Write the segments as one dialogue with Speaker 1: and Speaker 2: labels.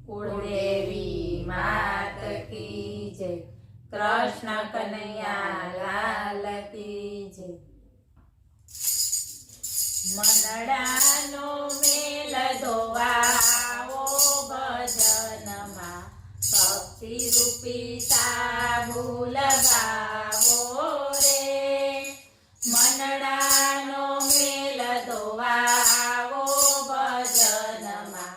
Speaker 1: कुलदेवी मात की जय। कृष्ण कन्हैया लाल की जय। मनडानो मेल धोवाओ भजनमा भक्ति रूपी साबु लगावो रे। मनडानो मेल धोवाओ भजनमा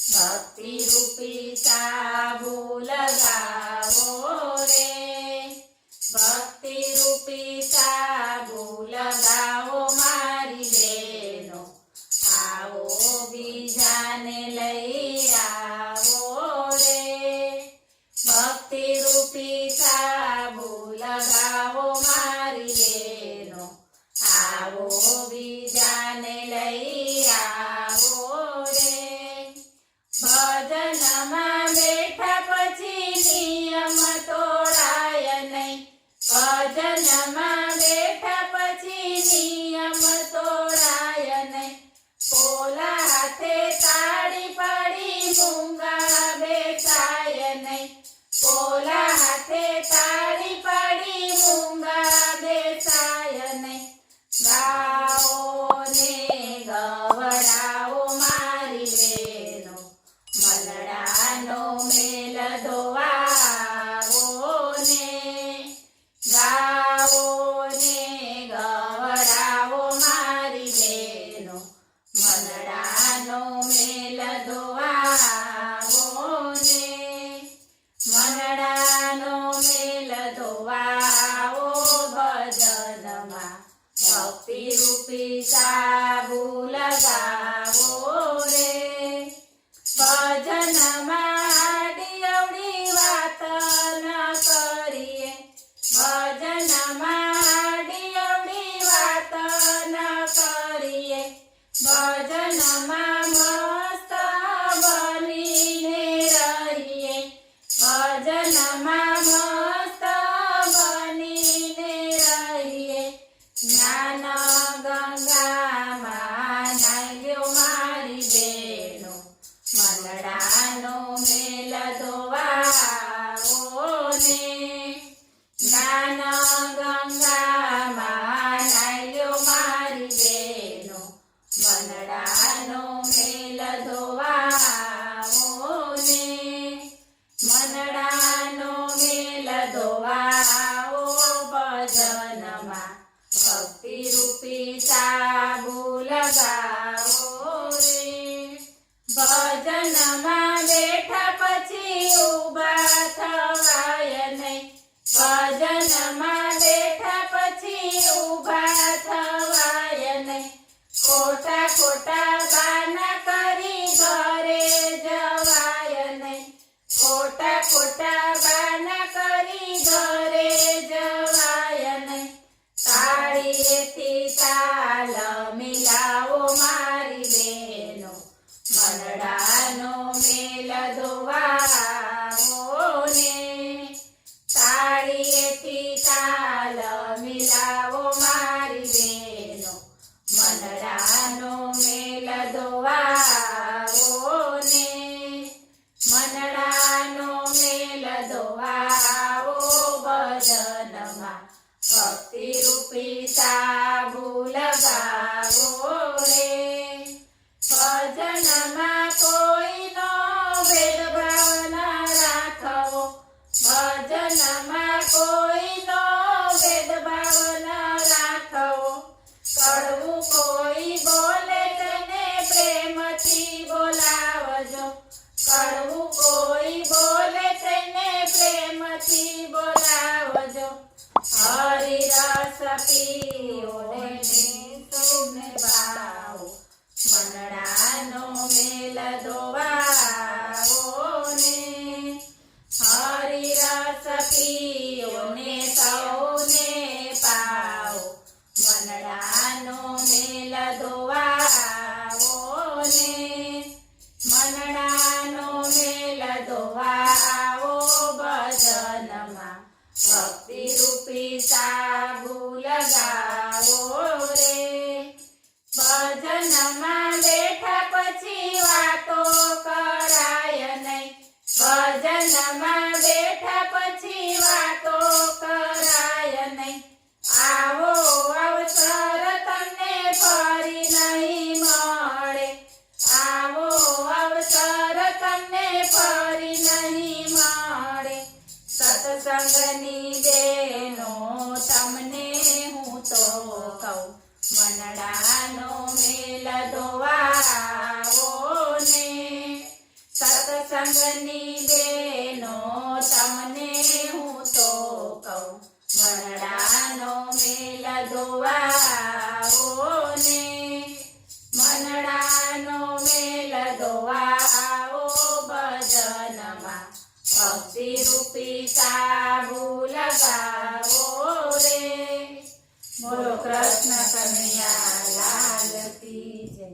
Speaker 1: भक्ति रूपी साबु लगावो रे। भक्ति रूपी साबु लगावो मारी बेनो, आवो बीजाने लई आवो रे। भक्ति रूपी साबु लगावो मारी बेनो, आवो बीजाने लई आवो रे। भजनमा बेठा पछी नियम तोड़ाय नहीं, भजनमा बेठा पछी नियम तोड़ाय नहीं। पोला हाथे ताड़ी पाड़ी मूंगा बेचाय नहीं, पोला हाथे ताड़ी पाड़ी मूंगा बेचाय नहीं। गाओ ने गवड़ाओ मारी बेनो, मनडानो मेल धोवाओ ने। गाओ ने गवड़ाओ मारी बेनो, मनडानो मेल धोवाओ ने। मनडानो मेल धोवाओ भजनमा भक्ति रूपी साबु लगावो रे। भजनमा आडी अवडी वात न करिए, भजनमा आडी अवडी वात न करिए। भजनमा मस्त बनीने रहिए, भजनमा मस्त बनीने रहिए। ज्ञान गंगामा नाल्यो मारी बेनो, मनडानो मेल धोवाओ ने। ज्ञान गंगामा नाल्यो मारी बेनो, मनडानो मेल धोवाओ ने। मनडानो मेल धोवाओ भजनमा भक्ति रूपी साबु लगावो रे। भजनमा बेठा पछी उभा थवाय नहीं, भजनमा बेठा पछी उभा थवाय नहीं। खोटा खोटा बाना करी घरे जवाय नहीं, खोटा खोटा बाना करी घरे जवाय नहीं। ताळीएथी ताल मिलावो मारी बेनो, मनडानो मेल धोवाओ ने। ताळीएथी ताल मिलावो मारी बेनो, मनडानो मेल धोवाओ ने। मनडानो मेल धोवाओ भजनमा भक्ति रूपी साबु लगावो रे। भजनमा कोई नो भेदभाव न राखवो, भजनमा कोई नो भेदभाव न राखवो। कड़वू कोई बोले તેને પ્રેમથી બોલાવજો, કડવું કોઈ બોલે તેને પ્રેમથી બોલાવજો। હરિ રસ પીઓ ને સુને પાઓ, मनडानो मेल धोवाओ ने। हरि रस पीओ ने सौने पाओ, मनडानो मेल धोवाओ ने। मनडानो मेल धोवाओ भजनमा भक्ति रूपी साबु लगावो रे। भजनमा बेठा पछी वातो कराय नहीं, મેલ ધોવાવો ને સત્સંગની બેનો તમને હું તો કહું મનડાનો મેલ ધોવાવો ને મનડાનો મેલ ધોવાવો ભજનમાં ભક્તિ રૂપી સાબુ લગાવો રે બોલો કૃષ્ણ કનૈયા લાલ કી જય.